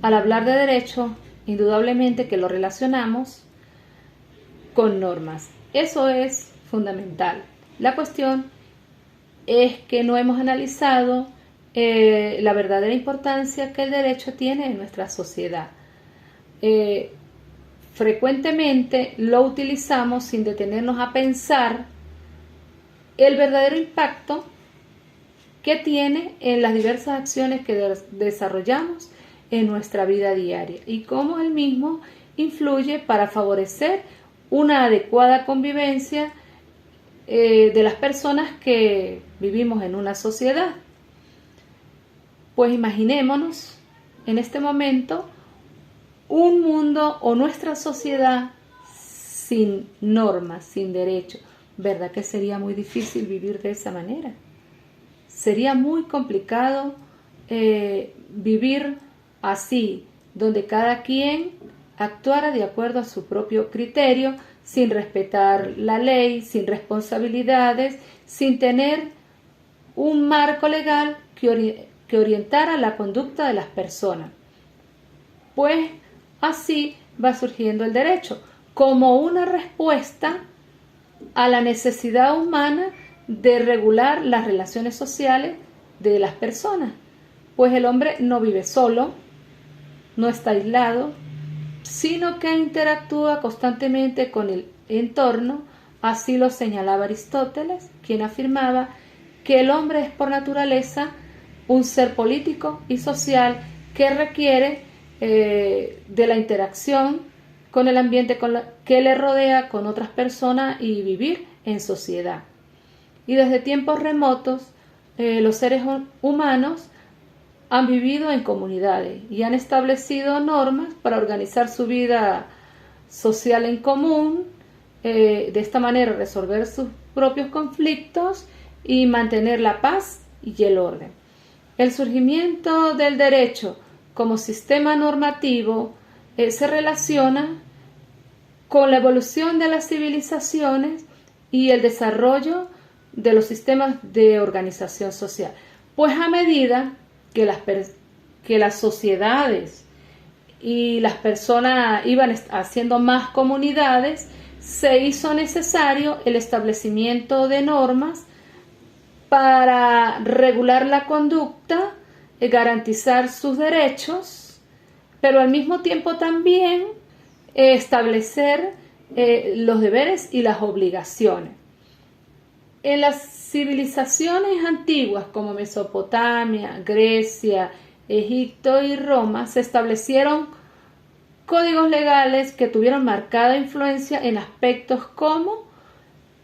al hablar de derecho, indudablemente que lo relacionamos con normas. Eso es fundamental. La cuestión es que no hemos analizado la verdadera importancia que el derecho tiene en nuestra sociedad. Frecuentemente lo utilizamos sin detenernos a pensar el verdadero impacto que tiene en las diversas acciones que desarrollamos en nuestra vida diaria y cómo el mismo influye para favorecer una adecuada convivencia de las personas que vivimos en una sociedad. Pues imaginémonos en este momento un mundo o nuestra sociedad sin normas, sin derecho. ¿Verdad que sería muy difícil vivir de esa manera? Sería muy complicado vivir así, donde cada quien actuara de acuerdo a su propio criterio, sin respetar la ley, sin responsabilidades, sin tener un marco legal que orientara la conducta de las personas. Pues así va surgiendo el derecho, como una respuesta a la necesidad humana de regular las relaciones sociales de las personas. Pues el hombre no vive solo, no está aislado, sino que interactúa constantemente con el entorno. Así lo señalaba Aristóteles, quien afirmaba que el hombre es por naturaleza un ser político y social que requiere de la interacción con el ambiente que le rodea, con otras personas y vivir en sociedad. Y desde tiempos remotos los seres humanos han vivido en comunidades y han establecido normas para organizar su vida social en común, de esta manera resolver sus propios conflictos y mantener la paz y el orden. El surgimiento del derecho como sistema normativo se relaciona con la evolución de las civilizaciones y el desarrollo de los sistemas de organización social. Pues a medida que las sociedades y las personas iban haciendo más comunidades, se hizo necesario el establecimiento de normas para regular la conducta, garantizar sus derechos, pero al mismo tiempo también establecer los deberes y las obligaciones. En las civilizaciones antiguas como Mesopotamia, Grecia, Egipto y Roma se establecieron códigos legales que tuvieron marcada influencia en aspectos como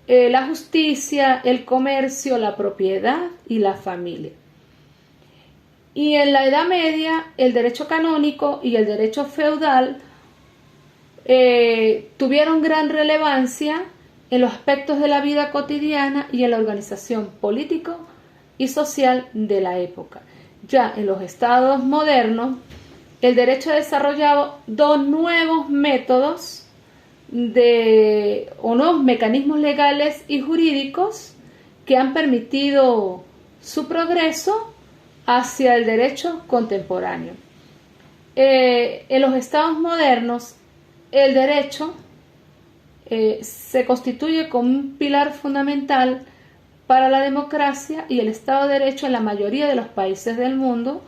la justicia, el comercio, la propiedad y la familia. Y en la Edad Media, el derecho canónico y el derecho feudal tuvieron gran relevancia en los aspectos de la vida cotidiana y en la organización político y social de la época. Ya en los estados modernos, el derecho ha desarrollado dos nuevos métodos o nuevos mecanismos legales y jurídicos que han permitido su progreso hacia el derecho contemporáneo. En los estados modernos, el derecho se constituye como un pilar fundamental para la democracia y el Estado de Derecho en la mayoría de los países del mundo,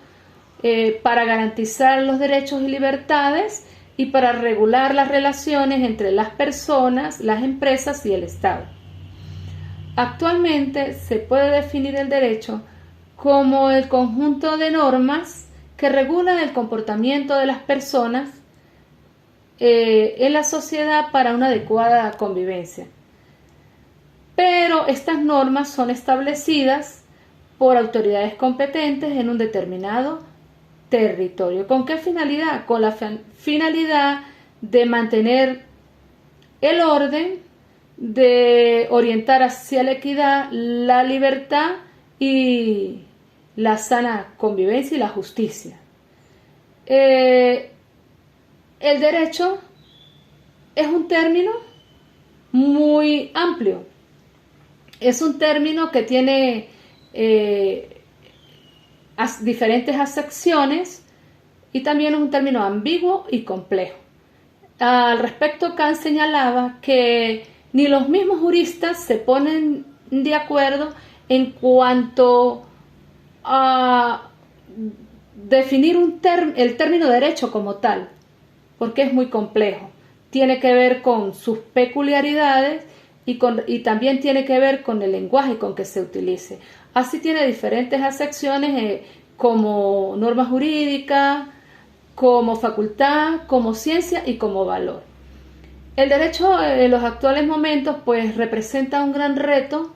para garantizar los derechos y libertades y para regular las relaciones entre las personas, las empresas y el Estado. Actualmente se puede definir el derecho como el conjunto de normas que regulan el comportamiento de las personas en la sociedad para una adecuada convivencia. Pero estas normas son establecidas por autoridades competentes en un determinado territorio. ¿Con qué finalidad? Con la finalidad de mantener el orden, de orientar hacia la equidad, la libertad y la sana convivencia y la justicia. El derecho es un término muy amplio. Es un término que tiene diferentes acepciones y también es un término ambiguo y complejo. Al respecto, Kant señalaba que ni los mismos juristas se ponen de acuerdo en cuanto a definir el término derecho como tal, porque es muy complejo. Tiene que ver con sus peculiaridades y también tiene que ver con el lenguaje con que se utilice. Así tiene diferentes acepciones como norma jurídica, como facultad, como ciencia y como valor. El derecho en los actuales momentos pues representa un gran reto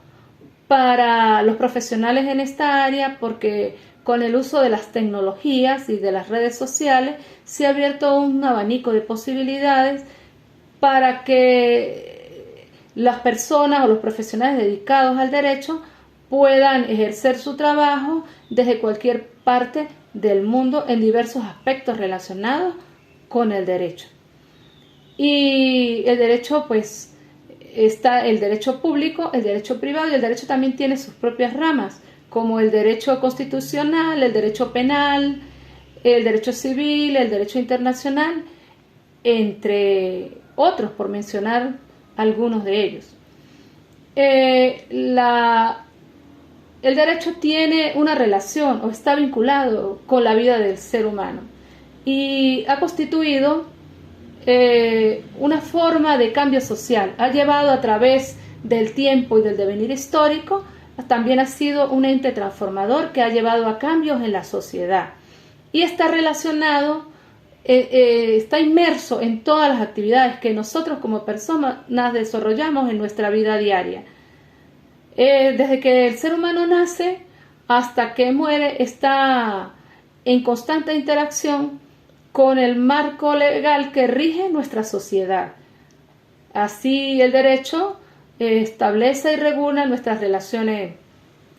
para los profesionales en esta área, porque con el uso de las tecnologías y de las redes sociales se ha abierto un abanico de posibilidades para que las personas o los profesionales dedicados al derecho puedan ejercer su trabajo desde cualquier parte del mundo en diversos aspectos relacionados con el derecho. Y el derecho, pues, está el derecho público, el derecho privado, y el derecho también tiene sus propias ramas, como el derecho constitucional, el derecho penal, el derecho civil, el derecho internacional, entre otros, por mencionar algunos de ellos. El derecho tiene una relación o está vinculado con la vida del ser humano y ha constituido una forma de cambio social. Ha llevado a través del tiempo y del devenir histórico, también ha sido un ente transformador que ha llevado a cambios en la sociedad y está relacionado, está inmerso en todas las actividades que nosotros como personas desarrollamos en nuestra vida diaria. Desde que el ser humano nace hasta que muere está en constante interacción con el marco legal que rige nuestra sociedad. Así el derecho establece y regula nuestras relaciones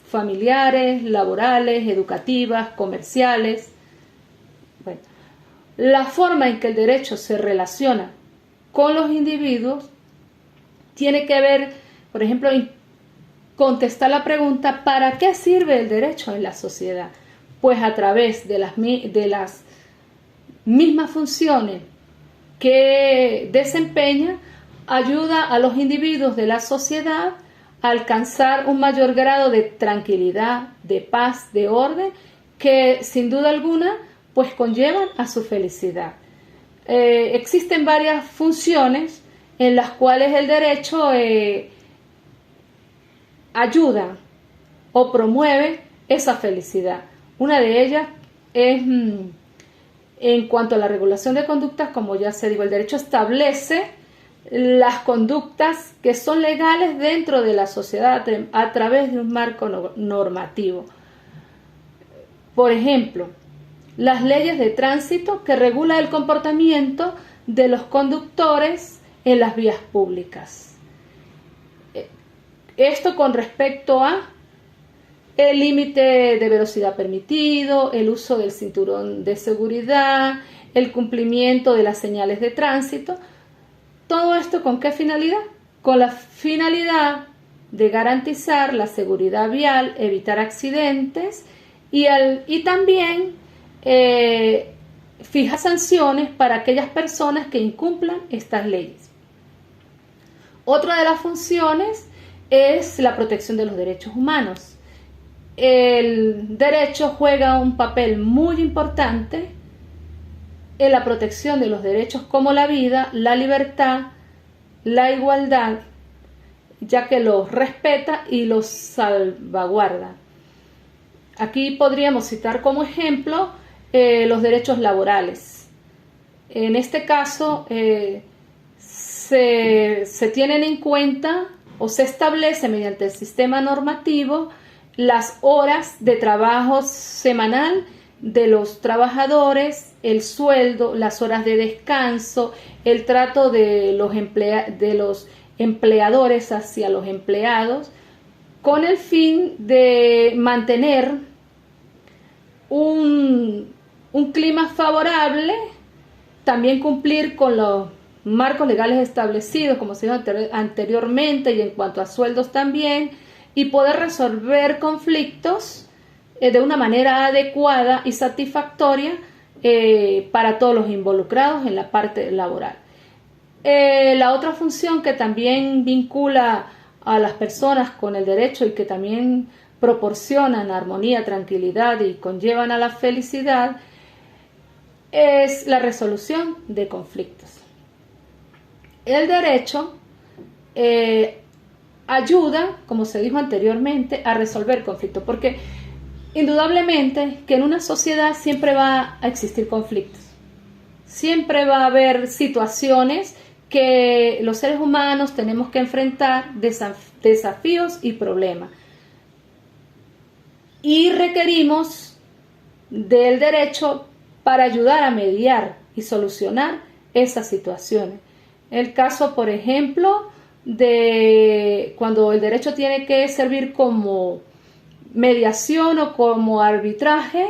familiares, laborales, educativas, comerciales. Bueno, la forma en que el derecho se relaciona con los individuos tiene que ver, por ejemplo, en contestar la pregunta ¿para qué sirve el derecho en la sociedad? Pues a través de las mismas funciones que desempeña, ayuda a los individuos de la sociedad a alcanzar un mayor grado de tranquilidad, de paz, de orden, que sin duda alguna pues conllevan a su felicidad. Existen varias funciones en las cuales el derecho ayuda o promueve esa felicidad. Una de ellas es en cuanto a la regulación de conductas, como ya se dijo, el derecho establece las conductas que son legales dentro de la sociedad a través de un marco normativo. Por ejemplo, las leyes de tránsito que regulan el comportamiento de los conductores en las vías públicas. Esto con respecto a el límite de velocidad permitido, el uso del cinturón de seguridad, el cumplimiento de las señales de tránsito. ¿Todo esto con qué finalidad? Con la finalidad de garantizar la seguridad vial, evitar accidentes y también fijar sanciones para aquellas personas que incumplan estas leyes. Otra de las funciones es la protección de los derechos humanos. El derecho juega un papel muy importante en la protección de los derechos como la vida, la libertad, la igualdad, ya que los respeta y los salvaguarda. Aquí podríamos citar como ejemplo los derechos laborales. En este caso se tienen en cuenta o se establece mediante el sistema normativo las horas de trabajo semanal de los trabajadores, el sueldo, las horas de descanso, el trato de los empleadores hacia los empleados, con el fin de mantener un clima favorable, también cumplir con los marcos legales establecidos, como se dijo anteriormente, y en cuanto a sueldos también, y poder resolver conflictos de una manera adecuada y satisfactoria para todos los involucrados en la parte laboral. La otra función que también vincula a las personas con el derecho y que también proporcionan armonía, tranquilidad y conllevan a la felicidad es la resolución de conflictos. El derecho ayuda, como se dijo anteriormente, a resolver conflictos, porque indudablemente que en una sociedad siempre va a existir conflictos, siempre va a haber situaciones que los seres humanos tenemos que enfrentar, desafíos y problemas, y requerimos del derecho para ayudar a mediar y solucionar esas situaciones. El caso, por ejemplo, de cuando el derecho tiene que servir como mediación o como arbitraje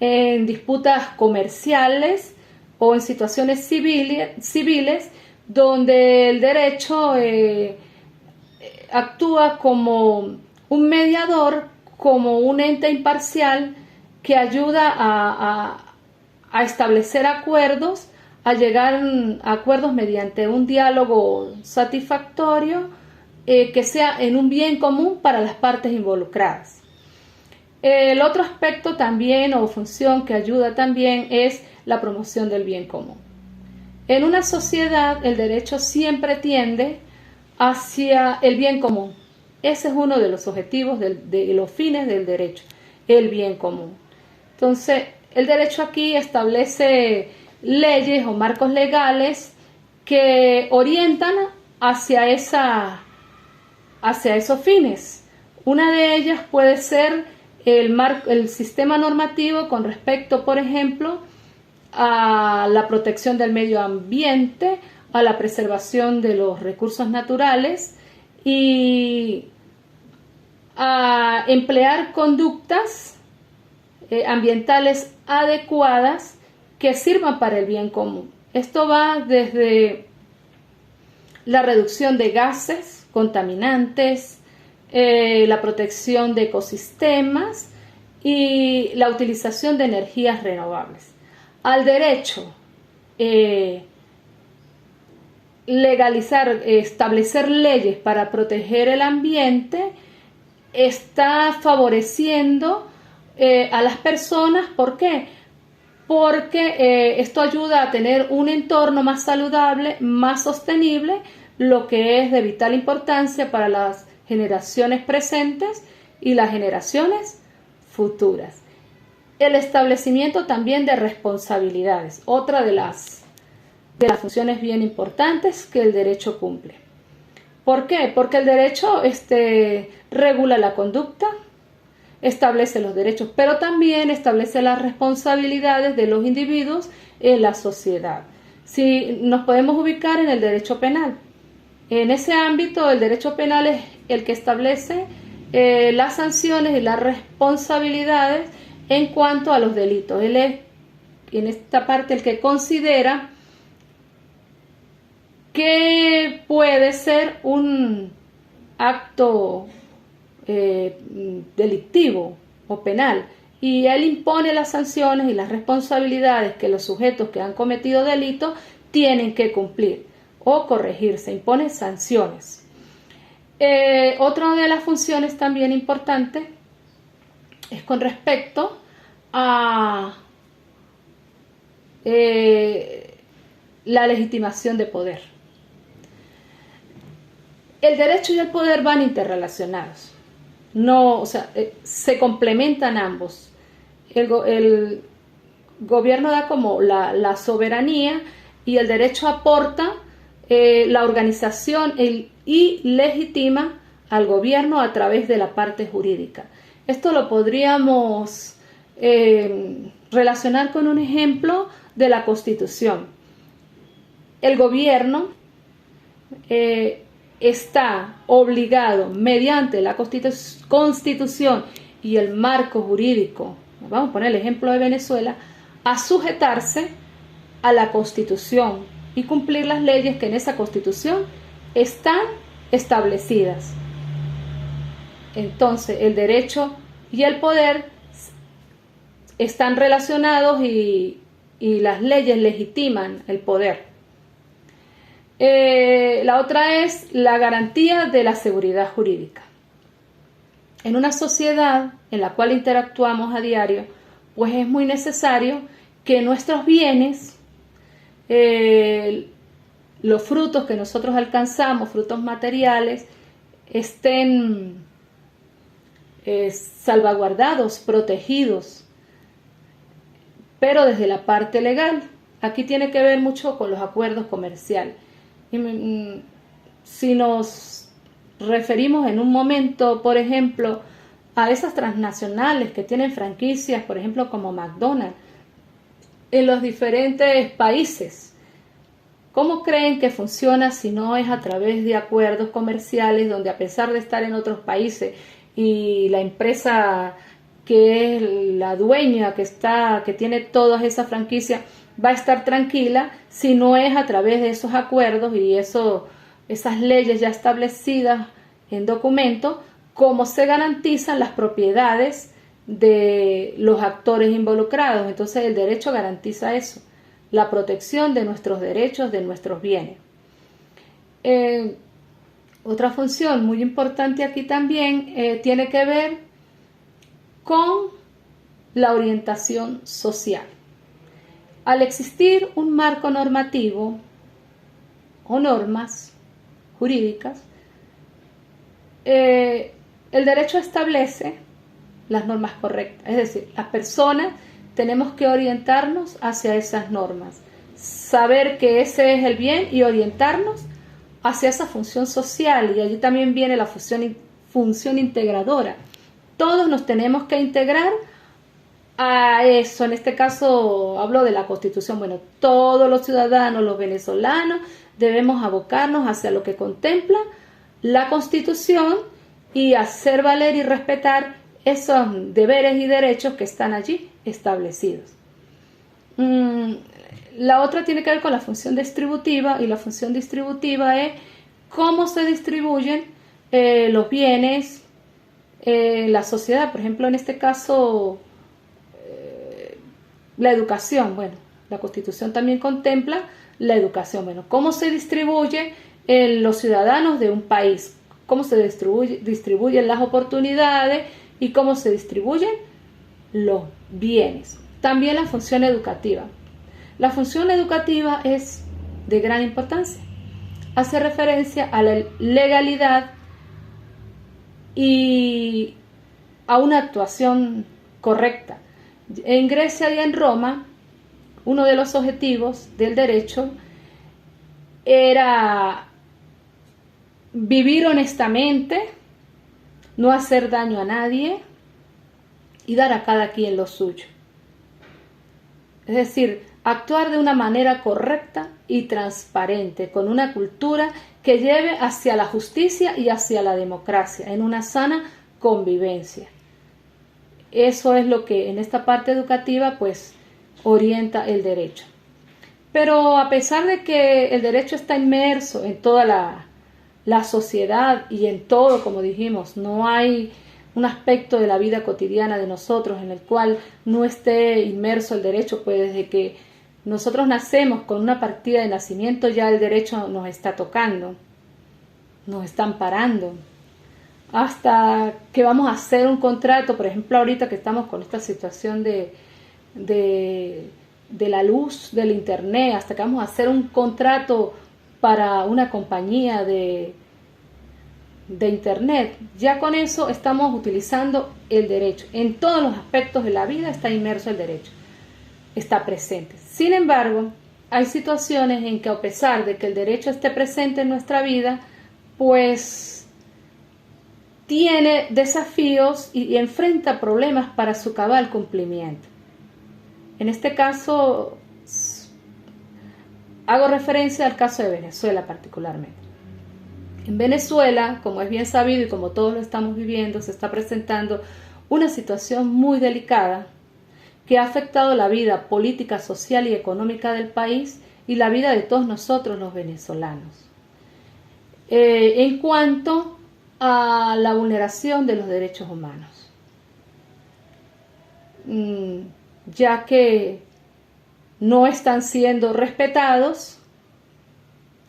en disputas comerciales o en situaciones civiles donde el derecho actúa como un mediador, como un ente imparcial que ayuda a establecer acuerdos, a llegar a acuerdos mediante un diálogo satisfactorio que sea en un bien común para las partes involucradas. El otro aspecto también o función que ayuda también es la promoción del bien común. En una sociedad el derecho siempre tiende hacia el bien común. Ese es uno de los objetivos, de los fines del derecho, el bien común. Entonces, el derecho aquí establece leyes o marcos legales que orientan hacia esos fines. Una de ellas puede ser el sistema normativo con respecto, por ejemplo, a la protección del medio ambiente, a la preservación de los recursos naturales y a emplear conductas ambientales adecuadas que sirvan para el bien común. Esto va desde la reducción de gases contaminantes, la protección de ecosistemas y la utilización de energías renovables. Al derecho legalizar, establecer leyes para proteger el ambiente, está favoreciendo a las personas. ¿Por qué? Porque esto ayuda a tener un entorno más saludable, más sostenible, lo que es de vital importancia para las generaciones presentes y las generaciones futuras. El establecimiento también de responsabilidades, otra de las funciones bien importantes que el derecho cumple. ¿Por qué? Porque el derecho regula la conducta, establece los derechos, pero también establece las responsabilidades de los individuos en la sociedad. Si nos podemos ubicar en el derecho penal, en ese ámbito el derecho penal es el que establece las sanciones y las responsabilidades en cuanto a los delitos. Él es, en esta parte, el que considera que puede ser un acto delictivo o penal, y él impone las sanciones y las responsabilidades que los sujetos que han cometido delitos tienen que cumplir o corregirse, impone sanciones. Otra de las funciones también importantes es con respecto a la legitimación de poder. El derecho y el poder van interrelacionados. No, o sea, se complementan ambos. El gobierno da como la soberanía y el derecho aporta la organización y legitima al gobierno a través de la parte jurídica. Esto lo podríamos relacionar con un ejemplo de la Constitución. El gobierno está obligado mediante la Constitución y el marco jurídico, vamos a poner el ejemplo de Venezuela, a sujetarse a la Constitución y cumplir las leyes que en esa Constitución están establecidas. Entonces, el derecho y el poder están relacionados y y las leyes legitiman el poder. La otra es la garantía de la seguridad jurídica. En una sociedad en la cual interactuamos a diario, pues es muy necesario que nuestros bienes, los frutos que nosotros alcanzamos, frutos materiales, estén salvaguardados, protegidos, pero desde la parte legal. Aquí tiene que ver mucho con los acuerdos comerciales. Si nos referimos en un momento, por ejemplo, a esas transnacionales que tienen franquicias, por ejemplo, como McDonald's, en los diferentes países, ¿cómo creen que funciona si no es a través de acuerdos comerciales donde, a pesar de estar en otros países y la empresa que es la dueña, que tiene todas esas franquicias, va a estar tranquila si no es a través de esos acuerdos y esas leyes ya establecidas en documento, cómo se garantizan las propiedades de los actores involucrados? Entonces el derecho garantiza eso, la protección de nuestros derechos, de nuestros bienes. Otra función muy importante aquí también tiene que ver con la orientación social. Al existir un marco normativo o normas jurídicas, el derecho establece las normas correctas, es decir, las personas tenemos que orientarnos hacia esas normas, saber que ese es el bien y orientarnos hacia esa función social, y allí también viene la función integradora. Todos nos tenemos que integrar a eso. En este caso hablo de la Constitución. Bueno, todos los ciudadanos, los venezolanos, debemos abocarnos hacia lo que contempla la Constitución y hacer valer y respetar esos deberes y derechos que están allí establecidos. La otra tiene que ver con la función distributiva, y la función distributiva es cómo se distribuyen los bienes en la sociedad. Por ejemplo, en este caso, la educación. Bueno, la Constitución también contempla la educación. Bueno, cómo se distribuye los ciudadanos de un país, cómo se distribuyen las oportunidades y cómo se distribuyen los bienes. También la función educativa. La función educativa es de gran importancia. Hace referencia a la legalidad y a una actuación correcta. En Grecia y en Roma, uno de los objetivos del derecho era vivir honestamente, no hacer daño a nadie y dar a cada quien lo suyo. Es decir, actuar de una manera correcta y transparente, con una cultura que lleve hacia la justicia y hacia la democracia, en una sana convivencia. Eso es lo que en esta parte educativa pues orienta el derecho. Pero a pesar de que el derecho está inmerso en toda la sociedad y en todo, como dijimos, no hay un aspecto de la vida cotidiana de nosotros en el cual no esté inmerso el derecho, pues desde que nosotros nacemos con una partida de nacimiento ya el derecho nos está tocando, nos está amparando. Hasta que vamos a hacer un contrato, por ejemplo ahorita que estamos con esta situación de la luz, del internet, hasta que vamos a hacer un contrato para una compañía de internet, ya con eso estamos utilizando el derecho. En todos los aspectos de la vida está inmerso el derecho, está presente. Sin embargo, hay situaciones en que, a pesar de que el derecho esté presente en nuestra vida, pues tiene desafíos y enfrenta problemas para su cabal cumplimiento. En este caso, hago referencia al caso de Venezuela particularmente. En Venezuela, como es bien sabido y como todos lo estamos viviendo, se está presentando una situación muy delicada que ha afectado la vida política, social y económica del país y la vida de todos nosotros los venezolanos. En cuanto a la vulneración de los derechos humanos, ya que no están siendo respetados.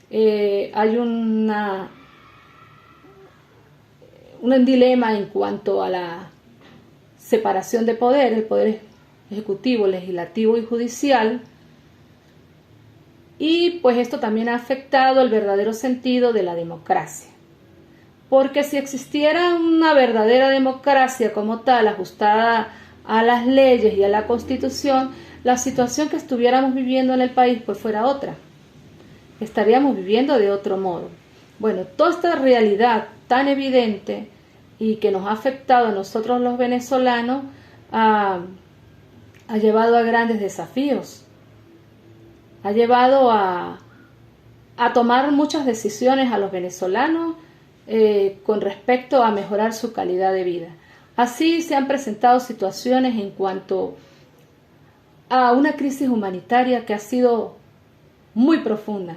Hay un dilema en cuanto a la separación de poder, el poder ejecutivo, legislativo y judicial, y pues esto también ha afectado el verdadero sentido de la democracia. Porque si existiera una verdadera democracia como tal, ajustada a las leyes y a la Constitución, la situación que estuviéramos viviendo en el país pues fuera otra. Estaríamos viviendo de otro modo. Bueno, toda esta realidad tan evidente y que nos ha afectado a nosotros los venezolanos ha llevado a grandes desafíos. Ha llevado a tomar muchas decisiones a los venezolanos con respecto a mejorar su calidad de vida. Así se han presentado situaciones en cuanto a una crisis humanitaria que ha sido muy profunda.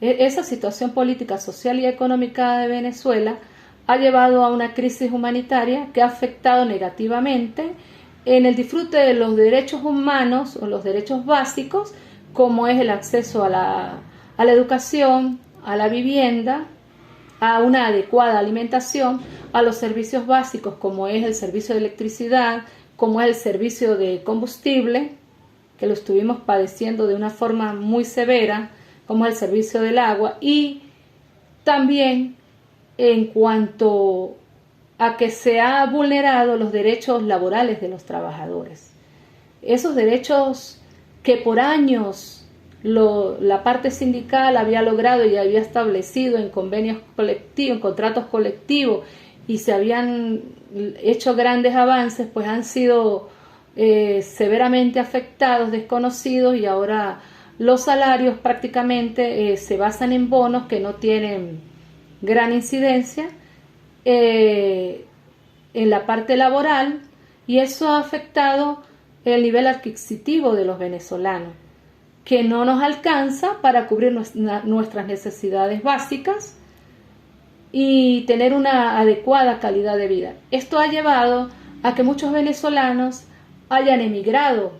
Esa situación política, social y económica de Venezuela ha llevado a una crisis humanitaria que ha afectado negativamente en el disfrute de los derechos humanos o los derechos básicos, como es el acceso a la educación, a la vivienda, a una adecuada alimentación, a los servicios básicos como es el servicio de electricidad, como es el servicio de combustible, que lo estuvimos padeciendo de una forma muy severa, como es el servicio del agua, y también en cuanto a que se ha vulnerado los derechos laborales de los trabajadores. Esos derechos que por años la parte sindical había logrado y había establecido en convenios colectivos, en contratos colectivos, y se habían hecho grandes avances, pues han sido severamente afectados, desconocidos, y ahora los salarios prácticamente se basan en bonos que no tienen gran incidencia en la parte laboral, y eso ha afectado el nivel adquisitivo de los venezolanos, que no nos alcanza para cubrir nuestras necesidades básicas y tener una adecuada calidad de vida. Esto ha llevado a que muchos venezolanos hayan emigrado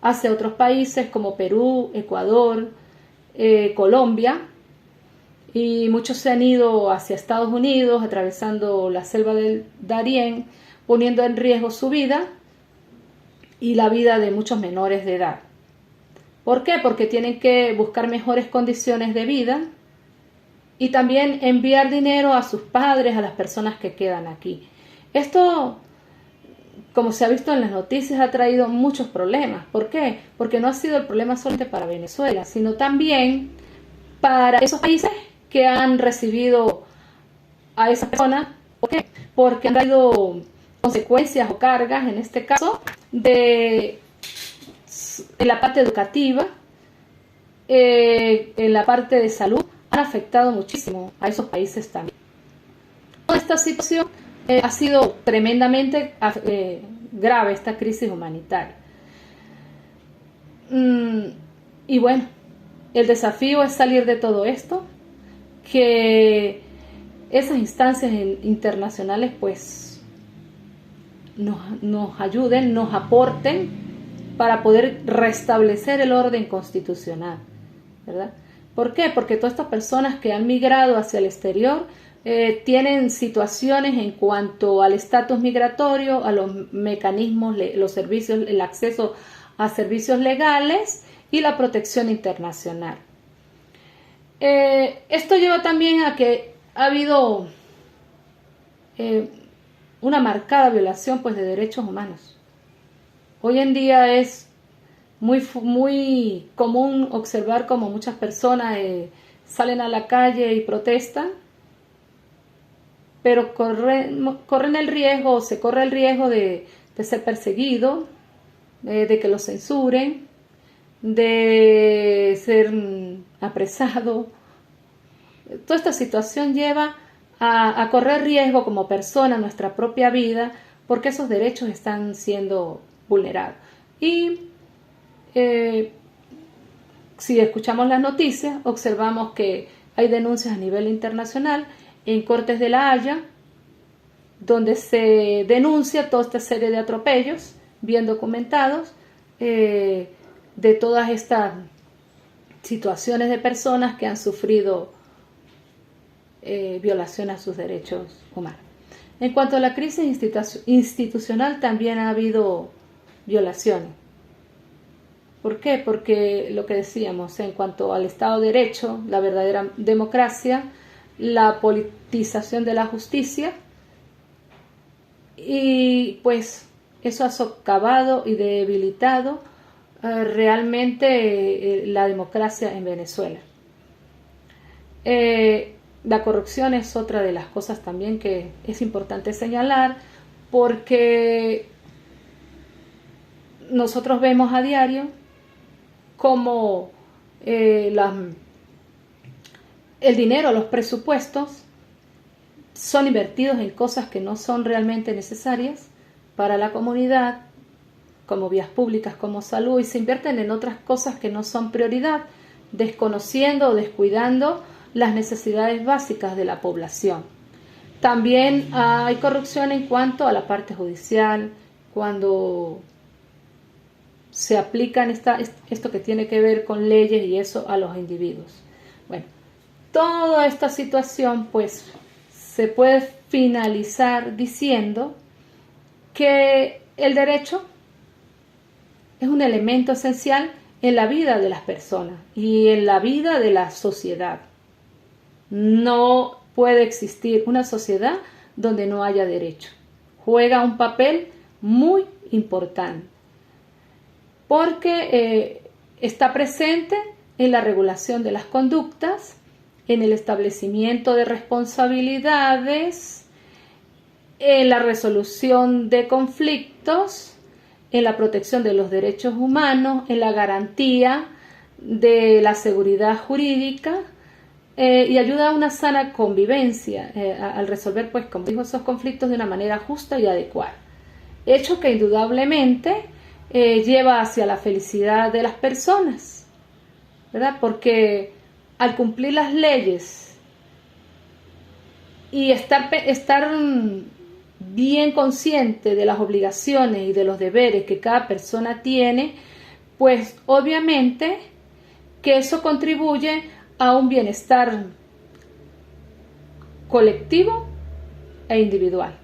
hacia otros países como Perú, Ecuador, Colombia, y muchos se han ido hacia Estados Unidos atravesando la selva del Darién, poniendo en riesgo su vida y la vida de muchos menores de edad. ¿Por qué? Porque tienen que buscar mejores condiciones de vida y también enviar dinero a sus padres, a las personas que quedan aquí. Esto, como se ha visto en las noticias, ha traído muchos problemas. ¿Por qué? Porque no ha sido el problema solamente para Venezuela, sino también para esos países que han recibido a esas personas. ¿Por qué? Porque han traído consecuencias o cargas, en este caso, en la parte educativa, en la parte de salud, han afectado muchísimo a esos países también. Esta situación ha sido tremendamente grave, esta crisis humanitaria. Y bueno, el desafío es salir de todo esto, que esas instancias internacionales pues nos ayuden, nos aporten para poder restablecer el orden constitucional, ¿verdad? ¿Por qué? Porque todas estas personas que han migrado hacia el exterior tienen situaciones en cuanto al estatus migratorio, a los mecanismos, los servicios, el acceso a servicios legales y la protección internacional. Esto lleva también a que ha habido una marcada violación pues, de derechos humanos. Hoy en día es muy común observar como muchas personas salen a la calle y protestan, pero corren el riesgo, se corre el riesgo de ser perseguido, de que los censuren, de ser apresado. Toda esta situación lleva a correr riesgo como persona, nuestra propia vida, porque esos derechos están siendo vulnerados. Y si escuchamos las noticias, observamos que hay denuncias a nivel internacional en Cortes de la Haya, donde se denuncia toda esta serie de atropellos bien documentados, de de todas estas situaciones de personas que han sufrido violación a sus derechos humanos. En cuanto a la crisis institucional, también ha habido violaciones. ¿Por qué? Porque lo que decíamos, en cuanto al Estado de Derecho, la verdadera democracia, la politización de la justicia, y pues eso ha socavado y debilitado realmente la democracia en Venezuela. La corrupción es otra de las cosas también que es importante señalar, porque nosotros vemos a diario cómo el dinero, los presupuestos son invertidos en cosas que no son realmente necesarias para la comunidad, como vías públicas, como salud, y se invierten en otras cosas que no son prioridad, desconociendo o descuidando las necesidades básicas de la población. También hay corrupción en cuanto a la parte judicial, cuando se aplican esto que tiene que ver con leyes y eso a los individuos. Bueno, toda esta situación pues se puede finalizar diciendo que el derecho es un elemento esencial en la vida de las personas y en la vida de la sociedad. No puede existir una sociedad donde no haya derecho. Juega un papel muy importante porque está presente en la regulación de las conductas, en el establecimiento de responsabilidades, en la resolución de conflictos, en la protección de los derechos humanos, en la garantía de la seguridad jurídica y ayuda a una sana convivencia al resolver, pues, como digo, esos conflictos de una manera justa y adecuada. Hecho que indudablemente lleva hacia la felicidad de las personas, ¿verdad? Porque al cumplir las leyes y estar bien consciente de las obligaciones y de los deberes que cada persona tiene, pues obviamente que eso contribuye a un bienestar colectivo e individual.